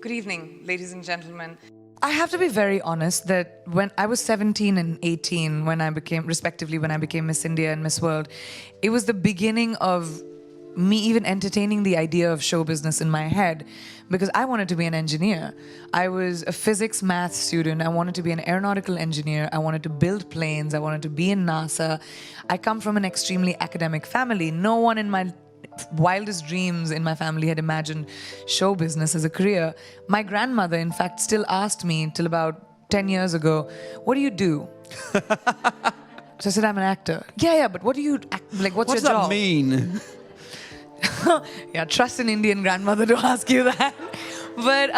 Good evening, ladies and gentlemen. I have to be very honest that when I was 17 and 18, when I became, respectively, when I became Miss India and Miss World, it was the beginning of me even entertaining the idea of show business in my head because I wanted to be an engineer. I was a physics math student. I wanted to be an aeronautical engineer. I wanted to build planes. I wanted to be in NASA. I come from an extremely academic family. No one in my wildest dreams in my family had imagined show business as a career. My grandmother, in fact, still asked me till about 10 years ago, "What do you do?" So I said, "I'm an actor." Yeah, but what do you like? What's What your does job? that mean? Yeah, trust an Indian grandmother to ask you that. But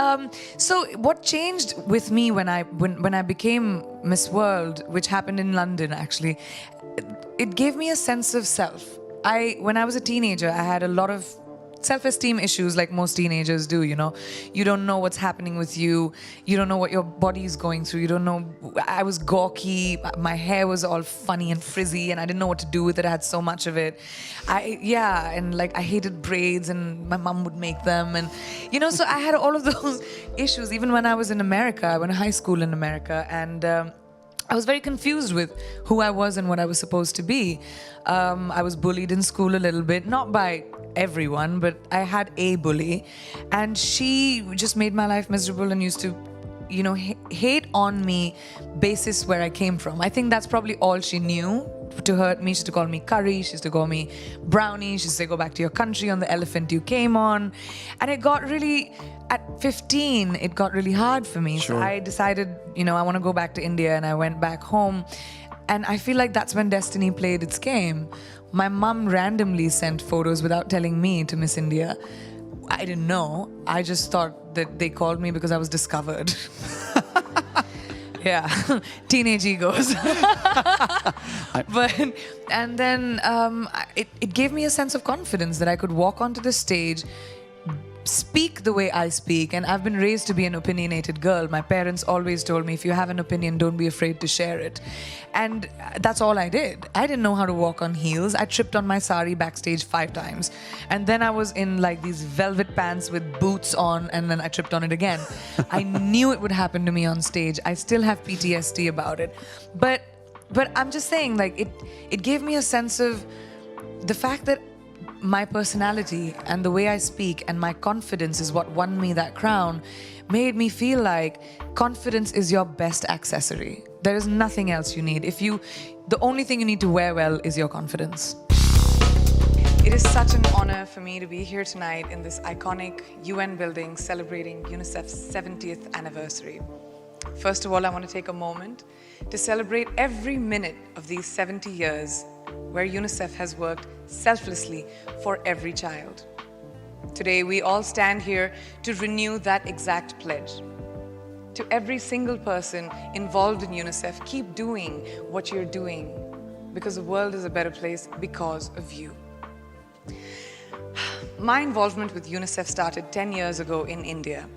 so what changed with me when I became Miss World, which happened in London actually, it gave me a sense of self. When I was a teenager, I had a lot of self-esteem issues like most teenagers do, you know. You don't know what's happening with you. You don't know what your body is going through. You don't know. I was gawky. My hair was all funny and frizzy and I didn't know what to do with it. I had so much of it. And like I hated braids and my mom would make them and, you know, so I had all of those issues even when I was in America. I went to high school in America and I was very confused with who I was and what I was supposed to be. I was bullied in school a little bit, not by everyone, but I had a bully. And she just made my life miserable and used to, you know, hate on me basis where I came from. I think that's probably all she knew to hurt me. She used to call me curry, she used to call me brownie, she used to say, "Go back to your country on the elephant you came on." And it got really, at 15, it got really hard for me. Sure. So I decided, you know, I want to go back to India and I went back home. And I feel like that's when destiny played its game. My mum randomly sent photos without telling me to Miss India. I didn't know. I just thought that they called me because I was discovered. Yeah, teenage egos. And then it gave me a sense of confidence that I could walk onto the stage, speak the way I speak. And I've been raised to be an opinionated girl. My parents always told me, if you have an opinion, don't be afraid to share it. And that's all I did. I didn't know how to walk on heels. I tripped on my sari backstage 5 times. And then I was in like these velvet pants with boots on, and then I tripped on it again. I knew it would happen to me on stage. I still have PTSD about it. But I'm just saying, like, it gave me a sense of the fact that my personality and the way I speak and my confidence is what won me that crown, made me feel like confidence is your best accessory. There is nothing else you need. The only thing you need to wear well is your confidence. It is such an honor for me to be here tonight in this iconic UN building celebrating UNICEF's 70th anniversary. First of all, I want to take a moment to celebrate every minute of these 70 years where UNICEF has worked selflessly for every child. Today, we all stand here to renew that exact pledge. To every single person involved in UNICEF, keep doing what you're doing because the world is a better place because of you. My involvement with UNICEF started 10 years ago in India.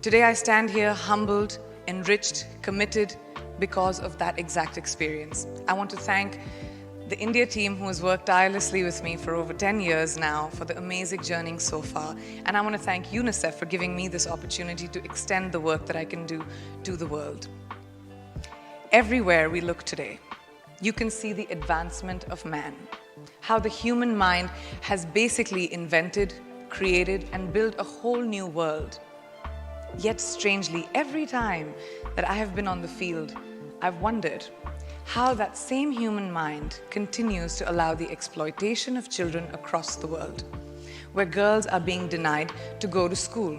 Today, I stand here humbled, enriched, committed because of that exact experience. I want to thank the India team who has worked tirelessly with me for over 10 years now for the amazing journey so far. And I want to thank UNICEF for giving me this opportunity to extend the work that I can do to the world. Everywhere we look today, you can see the advancement of man, how the human mind has basically invented, created, and built a whole new world. Yet strangely, every time that I have been on the field, I've wondered how that same human mind continues to allow the exploitation of children across the world, where girls are being denied to go to school,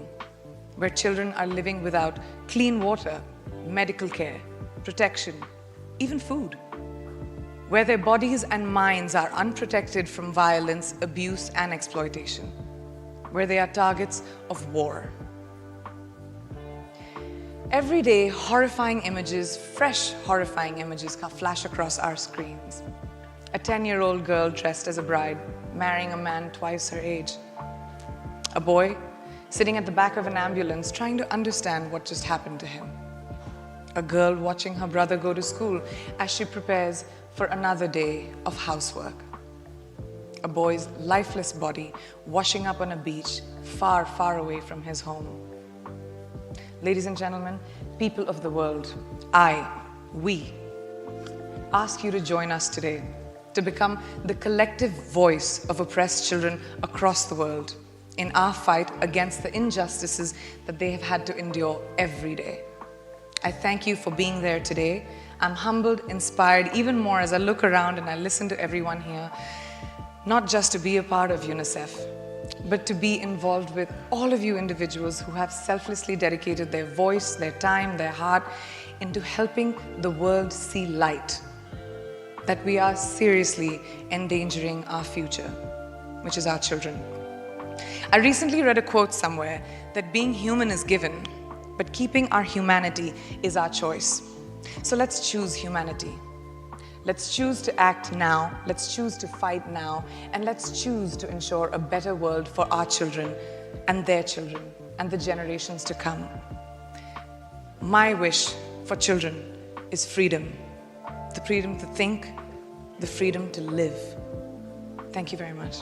where children are living without clean water, medical care, protection, even food, where their bodies and minds are unprotected from violence, abuse, and exploitation, where they are targets of war. Every day, horrifying images, fresh horrifying images flash across our screens. A 10-year-old girl dressed as a bride, marrying a man twice her age. A boy sitting at the back of an ambulance trying to understand what just happened to him. A girl watching her brother go to school as she prepares for another day of housework. a boy's lifeless body washing up on a beach far, far away from his home. Ladies and gentlemen, people of the world, we ask you to join us today to become the collective voice of oppressed children across the world in our fight against the injustices that they have had to endure every day. I thank you for being there today. I'm humbled, inspired even more as I look around and I listen to everyone here, not just to be a part of UNICEF, but to be involved with all of you individuals who have selflessly dedicated their voice, their time, their heart into helping the world see light, that we are seriously endangering our future, which is our children. I recently read a quote somewhere that being human is given, but keeping our humanity is our choice. So let's choose humanity. Let's choose to act now, let's choose to fight now, and let's choose to ensure a better world for our children and their children and the generations to come. My wish for children is freedom. The freedom to think, the freedom to live. Thank you very much.